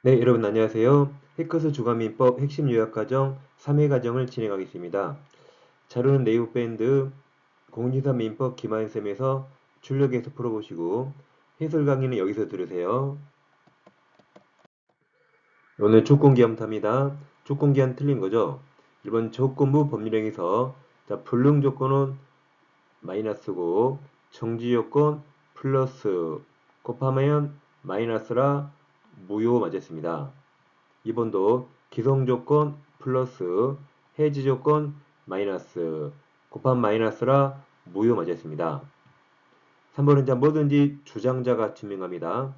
네, 여러분 안녕하세요. 해커스 주간민법 핵심 요약과정 3회 과정을 진행하겠습니다. 자료는 네이버밴드 공인중개사 민법 김하연쌤에서 출력해서 풀어보시고 해설 강의는 여기서 들으세요. 오늘 조건기함탑니다. 조건기한 틀린 거죠? 1번 조건부 법률행위에서 불능 조건은 마이너스고 정지 조건 플러스 곱하면 마이너스라 무효 맞았습니다. 2번도 기성조건 플러스 해지조건 마이너스 곱한 마이너스라 무효 맞았습니다. 3번은 뭐든지 주장자가 증명합니다.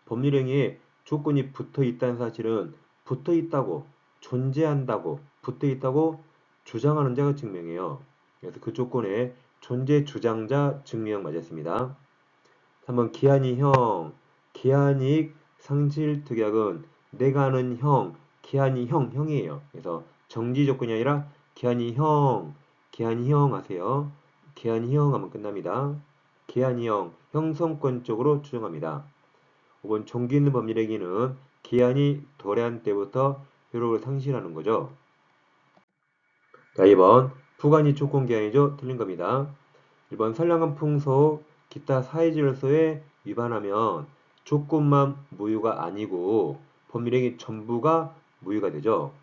법률행위에 조건이 붙어있다는 사실은 붙어있다고 존재한다고 붙어있다고 주장하는 자가 증명해요. 그래서 그 조건에 존재 주장자 증명 맞았습니다. 3번 기한이형 기한이익 상실특약은 내가 아는 형 기한이 형이에요. 그래서 정지 조건이 아니라 기한이 형 하세요. 기한이 형 하면 끝납니다. 기한이 형 형성권적으로 추정합니다. 5번 종기 있는 법률행위는 기한이 도래한 때부터 효력을 상실하는 거죠. 자, 2번 부관이 조건기한이죠. 틀린 겁니다. 1번 선량한 풍속, 기타 사회질서에 위반하면 조건만 무효가 아니고 법률행위 전부가 무효가 되죠.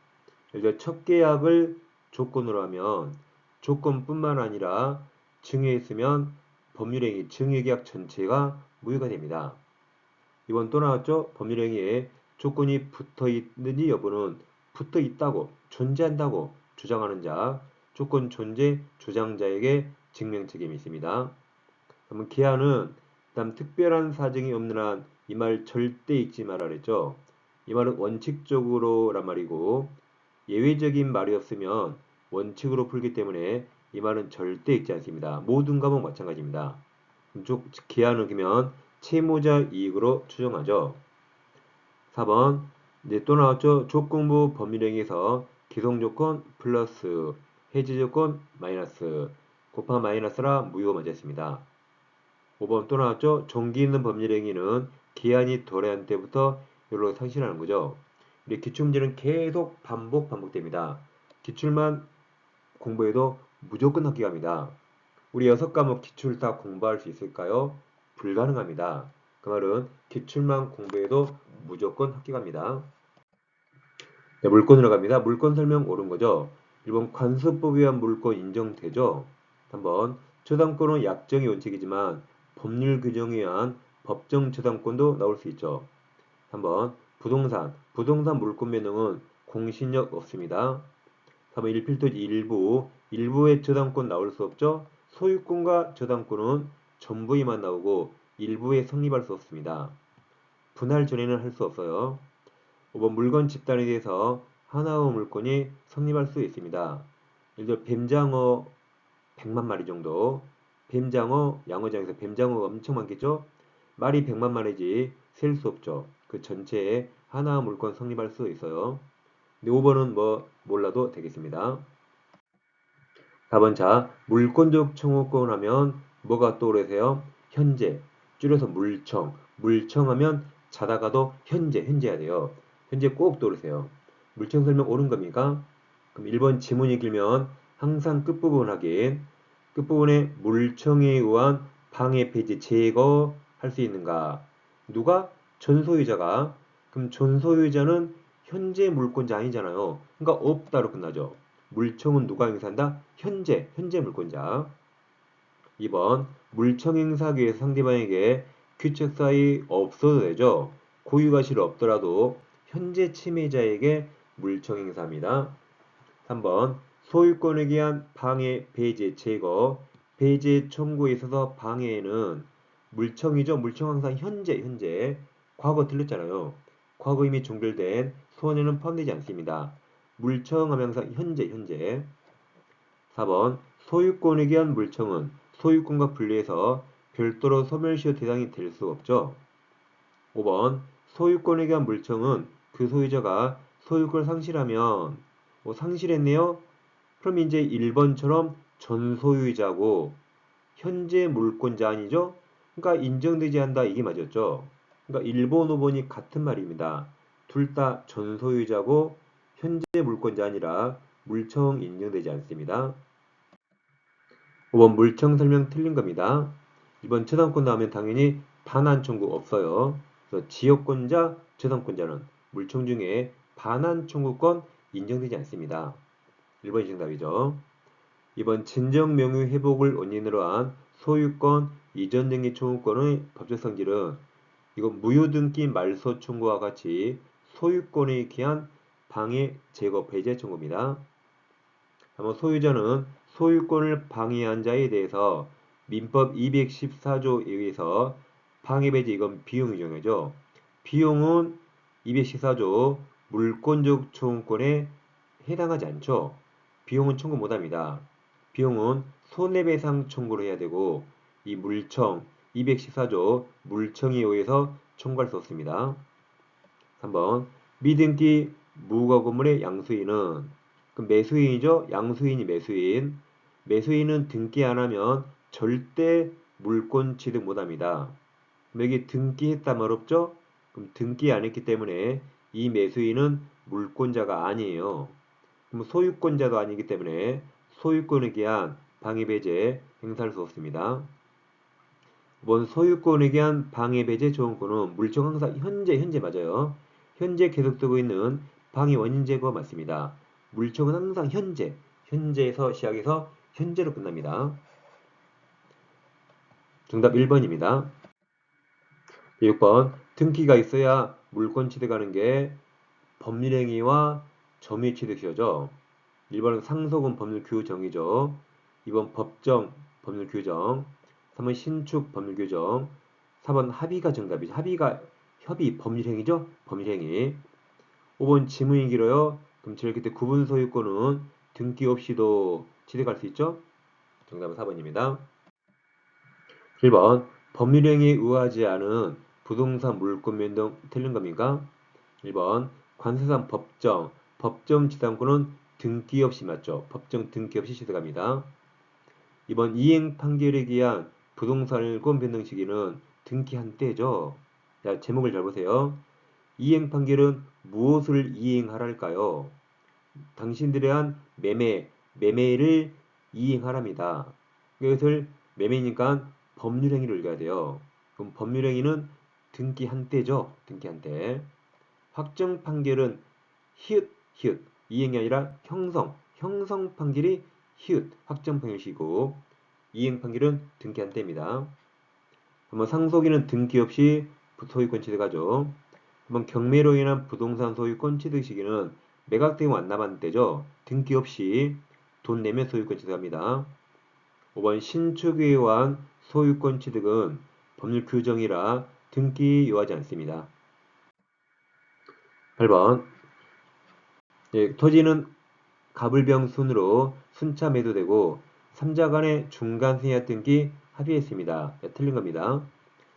예를 들어 첫 계약을 조건으로 하면 조건뿐만 아니라 증여했으면 법률행위 증여계약 전체가 무효가 됩니다. 이번 또 나왔죠? 법률행위에 조건이 붙어있는지 여부는 붙어있다고 존재한다고 주장하는 자 조건 존재 주장자에게 증명 책임이 있습니다. 그러면 기한은 다음 특별한 사정이 없는 한 이 말 절대 잊지 말아 그랬죠. 이 말은 원칙적으로란 말이고 예외적인 말이 없으면 원칙으로 풀기 때문에 이 말은 절대 읽지 않습니다. 모든 과목 마찬가지입니다. 기한을 그면 채무자 이익으로 추정하죠. 4번 이제 또 나왔죠. 조건부 법률행위에서 기성조건 플러스 해지조건 마이너스 곱한 마이너스라 무효 맞았습니다. 5번 또 나왔죠. 종기 있는 법률행위는 기한이 도래한 때부터 효력을 상실하는 거죠. 우리 기출문제는 계속 반복됩니다. 기출만 공부해도 무조건 합격합니다. 우리 6과목 기출 다 공부할 수 있을까요? 불가능합니다. 그 말은 기출만 공부해도 무조건 합격합니다. 네, 물건으로 갑니다. 물건 설명 옳은 거죠? 1번 관습법에 의한 물건 인정되죠? 3번 저당권은 약정의 원칙이지만 법률 규정에 의한 법정 저당권도 나올 수 있죠. 3번 부동산 물권 변동은 공신력 없습니다. 3번 일필도 일부의 저당권 나올 수 없죠. 소유권과 저당권은 전부에만 나오고 일부에 성립할 수 없습니다. 분할 전에는 할 수 없어요. 5번 물건 집단에 대해서 하나의 물건이 성립할 수 있습니다. 예를 들어 뱀장어 100만 마리 정도 뱀장어 양어장에서 뱀장어가 엄청 많겠죠? 말이 100만 마리지 셀 수 없죠. 그 전체에 하나의 물건 성립할 수 있어요. 5번은 몰라도 되겠습니다. 4번 물권적 청구권 하면 뭐가 떠오르세요? 현재 줄여서 물청하면 자다가도 현재해야 돼요. 현재 꼭 떠오르세요. 물청 설명 옳은 겁니까? 그럼 1번 지문이 길면 항상 끝부분 확인 끝부분에 물청에 의한 방해 폐지 제거할 수 있는가? 누가? 전소유자가. 그럼 전소유자는 현재 물권자 아니잖아요. 그러니까 없다로 끝나죠. 물청은 누가 행사한다? 현재 물권자. 2번 물청 행사하기 위해서 상대방에게 규칙 사이 없어도 되죠. 고유가실 없더라도 현재 침해자에게 물청 행사합니다. 3번 소유권에 의한 방해, 배제, 제거, 배제 청구에 있어서 방해는 물청이죠. 물청 항상 현재. 과거 틀렸잖아요. 과거 이미 종결된 소원에는 포함되지 않습니다. 물청하면 항상 현재. 4번 소유권에 의한 물청은 소유권과 분리해서 별도로 소멸시효 대상이 될 수 없죠. 5번 소유권에 의한 물청은 그 소유자가 소유권을 상실하면 상실했네요. 그럼 이제 1번처럼 전소유자고 현재 물권자 아니죠? 그러니까 인정되지 않는다 이게 맞았죠. 그러니까 1번, 5번이 같은 말입니다. 둘 다 전소유자고 현재 물권자 아니라 물청 인정되지 않습니다. 5번 물청 설명 틀린 겁니다. 이번 저당권 나오면 당연히 반환 청구 없어요. 그래서 지역권자, 저당권자는 물청 중에 반환 청구권 인정되지 않습니다. 1번이 정답이죠. 이번 진정 명의 회복을 원인으로 한 소유권 이전 등기 청구권의 법적 성질은 이건 무효등기 말소 청구와 같이 소유권에 기한 방해, 제거, 배제 청구입니다. 한번 소유자는 소유권을 방해한 자에 대해서 민법 214조에 의해서 방해, 배제 이건 비용이 정해져. 비용은 214조 물권적 청구권에 해당하지 않죠. 비용은 청구 못합니다. 비용은 손해배상 청구를 해야 되고 이 물청 214조 물청에 의해서 청구할 수 없습니다. 3번 미등기 무과 건물의 양수인은 그럼 매수인이죠. 양수인이 매수인. 매수인은 등기 안 하면 절대 물권 취득 못합니다. 여기 등기했다 말 없죠? 그럼 등기 안 했기 때문에 이 매수인은 물권자가 아니에요. 그럼 소유권자도 아니기 때문에 소유권에 기한 방해 배제 행사할 수 없습니다. 원 소유권에 기한 방해 배제 조항권은 물청 항상 현재 맞아요. 현재 계속되고 있는 방해 원인 제거 맞습니다. 물청은 항상 현재에서 시작해서 현재로 끝납니다. 정답 1번입니다. 6번 등기가 있어야 물권 취득하는 게 법률행위와 점유 취득시효죠. 1번은 상속은 법률 규정이죠. 2번 법정 법률 규정, 3번 신축 법률 규정, 4번 합의가 정답이죠. 협의 법률행위죠. 법률행위. 5번 지문이 길어요. 그럼 저렇게 때 구분 소유권은 등기 없이도 취득할 수 있죠. 정답은 4번입니다. 1번 법률행위에 의하지 않은 부동산 물권 변동 틀린 겁니까? 1번 관세상 법정 지상권은 등기 없이 맞죠. 법정 등기 없이 취득합니다. 2번 이행 판결에 기한 부동산권 변동 시기는 등기한 때죠. 자, 제목을 잘 보세요. 이행 판결은 무엇을 이행하랄까요? 당신들에 한 매매를 이행하랍니다. 이것을 매매니까 법률행위를 읽어야 돼요. 그럼 법률행위는 등기한 때죠. 등기한 때. 확정 판결은 히읗 이행이 아니라 형성 판결이 히읗 확정 판결이고 이행 판결은 등기한 때입니다. 한번 상속인은 등기 없이 소유권 취득하죠. 한번 경매로 인한 부동산 소유권 취득 시기는 매각되고 안 남았는 때죠. 등기 없이 돈 내면 소유권 취득합니다. 5번 신축에 의한 소유권 취득은 법률 규정이라 등기 요하지 않습니다. 8번 토지는 갑을병 순으로 순차 매도되고 3자 간의 중간 승인약 등기 합의했습니다. 네, 틀린 겁니다.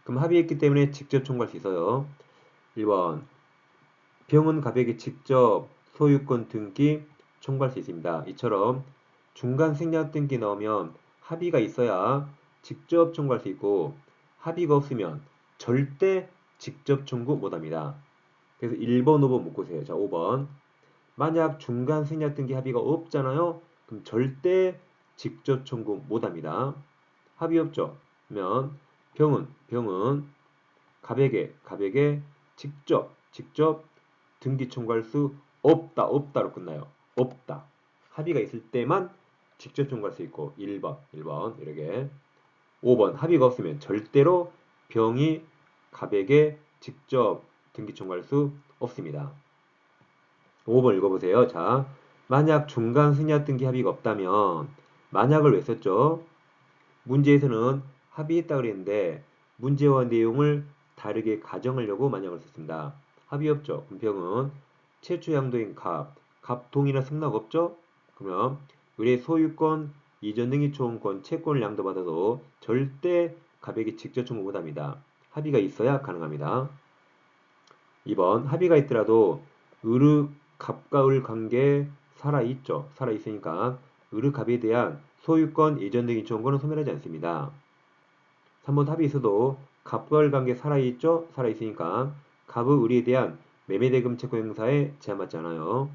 그럼 합의했기 때문에 직접 청구할 수 있어요. 1번 병은 갑에게 직접 소유권 등기 청구할 수 있습니다. 이처럼 중간 승인약 등기 나오면 합의가 있어야 직접 청구할 수 있고 합의가 없으면 절대 직접 청구 못합니다. 그래서 1번, 5번 묶으세요. 자, 5번. 만약 중간 생략 등기 합의가 없잖아요. 그럼 절대 직접 청구 못합니다. 합의 없죠. 그러면 병은 갑에게 직접 등기 청구할 수 없다로 끝나요. 없다. 합의가 있을 때만 직접 청구할 수 있고 1번 이렇게 5번 합의가 없으면 절대로 병이 갑에게 직접 등기 청구할 수 없습니다. 5번 읽어보세요. 자, 만약 중간 승낙 등기 합의가 없다면 만약을 왜 썼죠? 문제에서는 합의했다 그랬는데 문제와 내용을 다르게 가정하려고 만약을 썼습니다. 합의 없죠. 그럼 병은 최초 양도인 갑동이나 승낙 없죠? 그러면 의뢰 소유권, 이전 등기 초음권, 채권을 양도받아도 절대 갑에게 직접 청구 못합니다. 합의가 있어야 가능합니다. 2번 합의가 있더라도 갑과 을 관계 살아있죠. 살아있으니까 갑에 대한 소유권, 이전 등기 초음권은 소멸하지 않습니다. 3번 합의 있어도 갑과 을 관계 살아있죠. 살아있으니까 갑의 을에 대한 매매대금 채권 행사에 제한받지 않아요.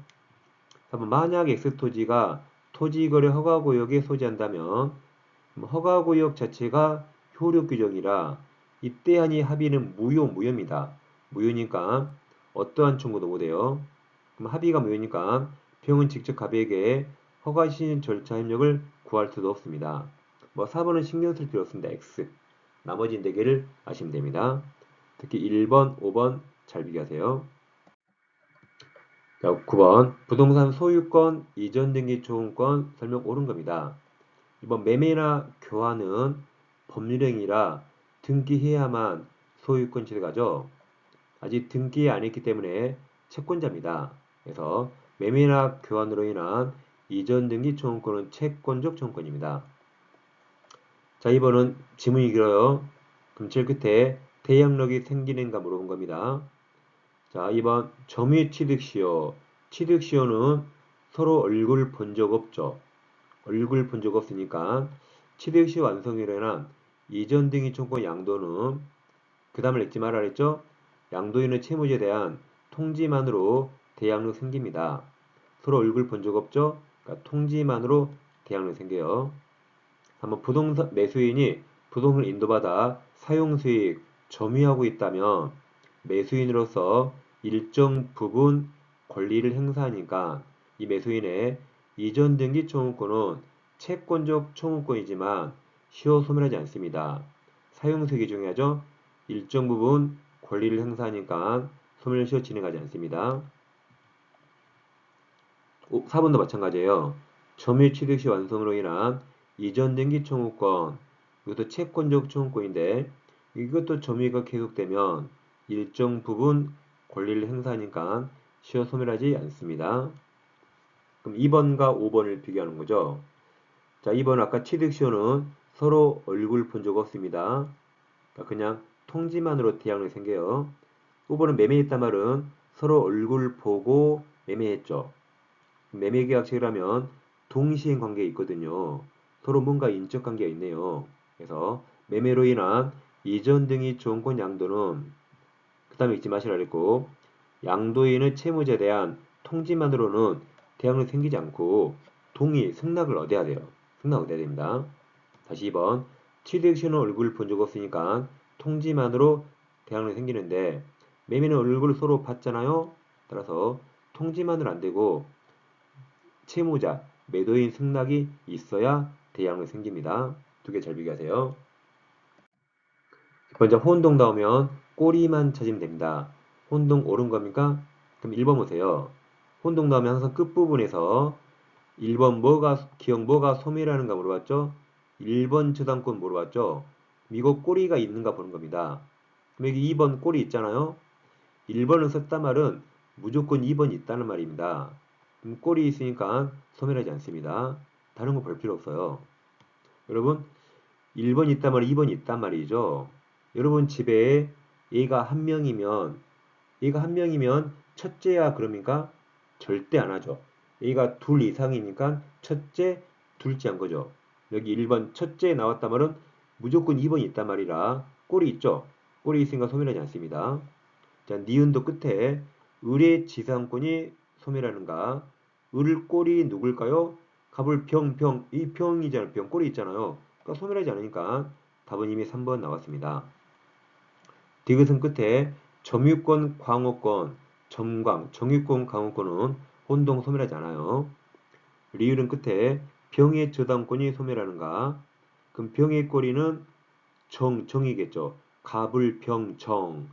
3번 만약 X토지가 토지거래 허가구역에 소지한다면 허가구역 자체가 효력 규정이라 이때 한이 합의는 무효입니다. 무효니까 어떠한 청구도 못해요. 그럼 합의가 무효니까 평은 직접 갑에게 허가 시행 절차 협력을 구할 수도 없습니다. 4번은 신경 쓸 필요 없습니다. X. 나머지 4개를 아시면 됩니다. 특히 1번, 5번 잘 비교하세요. 자, 9번 부동산 소유권, 이전 등기 초음권 설명 옳은 겁니다. 이번 매매나 교환은 법률행위라 등기해야만 소유권 취득하죠. 아직 등기 안 했기 때문에 채권자입니다. 그래서 매매나 교환으로 인한 이전 등기 청구권은 채권적 청구권입니다. 자, 이번은 지문이 길어요. 그럼 제일 끝에 대항력이 생기는가 물어본 겁니다. 자, 2번 점유 취득시효. 취득시효는 서로 얼굴 본 적 없죠. 얼굴 본 적 없으니까 취득시 완성으로 인한 이전 등기 청구권 양도는 그 다음을 읽지 말아 그랬죠? 양도인의 채무자에 대한 통지만으로 대항력 생깁니다. 서로 얼굴 본 적 없죠? 그러니까 통지만으로 대항력 생겨요. 한번 부동산 매수인이 부동산을 인도받아 사용수익 점유하고 있다면 매수인으로서 일정 부분 권리를 행사하니까 이 매수인의 이전 등기 청구권은 채권적 청구권이지만 시효 소멸하지 않습니다. 사용수익이 중요하죠. 일정 부분 권리를 행사하니까 소멸시효 진행하지 않습니다. 4번도 마찬가지예요. 점유 취득 시 완성으로 인한 이전 등기 청구권, 이것도 채권적 청구권인데 이것도 점유가 계속되면 일정 부분 권리를 행사하니까 시효 소멸하지 않습니다. 그럼 2번과 5번을 비교하는 거죠. 자, 2번 아까 취득 시효는 서로 얼굴 본 적 없습니다. 그러니까 그냥 통지만으로 대항력이 생겨요. 5번은 매매했단 말은 서로 얼굴 보고 매매했죠. 매매계약책이라면 동시행 관계에 있거든요. 서로 뭔가 인적 관계가 있네요. 그래서 매매로 인한 이전 등의 조언권 양도는 그 다음에 잊지 마시라 그랬고 양도인의 채무자에 대한 통지만으로는 대항력이 생기지 않고 동의, 승낙을 얻어야 돼요. 승낙 얻어야 됩니다. 다시 2번 취득시는 얼굴 본 적 없으니까 통지만으로 대항력이 생기는데 매매는 얼굴을 서로 봤잖아요. 따라서 통지만으로 안 되고 채무자, 매도인 승낙이 있어야 대항력이 생깁니다. 두 개 잘 비교하세요. 먼저 혼동 나오면 꼬리만 찾으면 됩니다. 혼동 옳은 겁니까? 그럼 1번 보세요. 혼동 나오면 항상 끝부분에서 1번 기억 뭐가 소멸하는가 물어봤죠? 1번 저당권 물어봤죠? 이거 꼬리가 있는가 보는 겁니다. 그럼 여기 2번 꼬리 있잖아요. 1번을 썼단 말은 무조건 2번이 있다는 말입니다. 꼴이 있으니까 소멸하지 않습니다. 다른 거 볼 필요 없어요. 여러분 1번 있단 말이 2번 있단 말이죠. 여러분 집에 얘가 한 명이면 첫째야 그럽니까? 절대 안 하죠. 얘가 둘 이상이니까 첫째, 둘째 한 거죠. 여기 1번 첫째 나왔단 말은 무조건 2번이 있단 말이라 꼴이 있죠. 꼴이 있으니까 소멸하지 않습니다. 자, 니은도 끝에 을의 지상권이 소멸하는가? 을 꼴이 누굴까요? 갑을 병, 이 병이잖아요. 병 꼴이 있잖아요. 그러니까 소멸하지 않으니까 답은 이미 3번 나왔습니다. 디귿은 끝에 점유권, 광호권, 점광, 정유권, 광호권은 혼동 소멸하지 않아요. 리을은 끝에 병의 저당권이 소멸하는가? 그럼 병의 꼬리는 정이겠죠. 갑을 병, 정.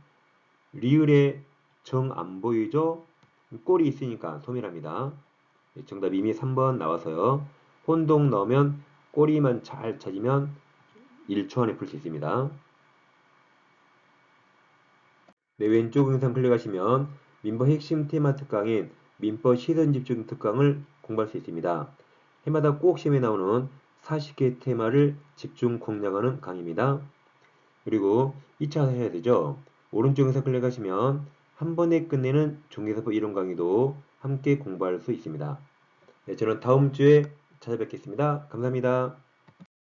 리을의 정 안 보이죠? 꼴이 있으니까 소멸합니다. 정답 이미 3번 나와서요. 혼동 넣으면 꼬리만 잘 찾으면 1초 안에 풀 수 있습니다. 네, 왼쪽 영상 클릭하시면 민법 핵심 테마 특강인 민법 시선 집중 특강을 공부할 수 있습니다. 해마다 꼭 시험에 나오는 40개 테마를 집중 공략하는 강의입니다. 그리고 2차 해야 되죠. 오른쪽 영상 클릭하시면 한 번에 끝내는 종교사법 이론 강의도 함께 공부할 수 있습니다. 네, 저는 다음 주에 찾아뵙겠습니다. 감사합니다.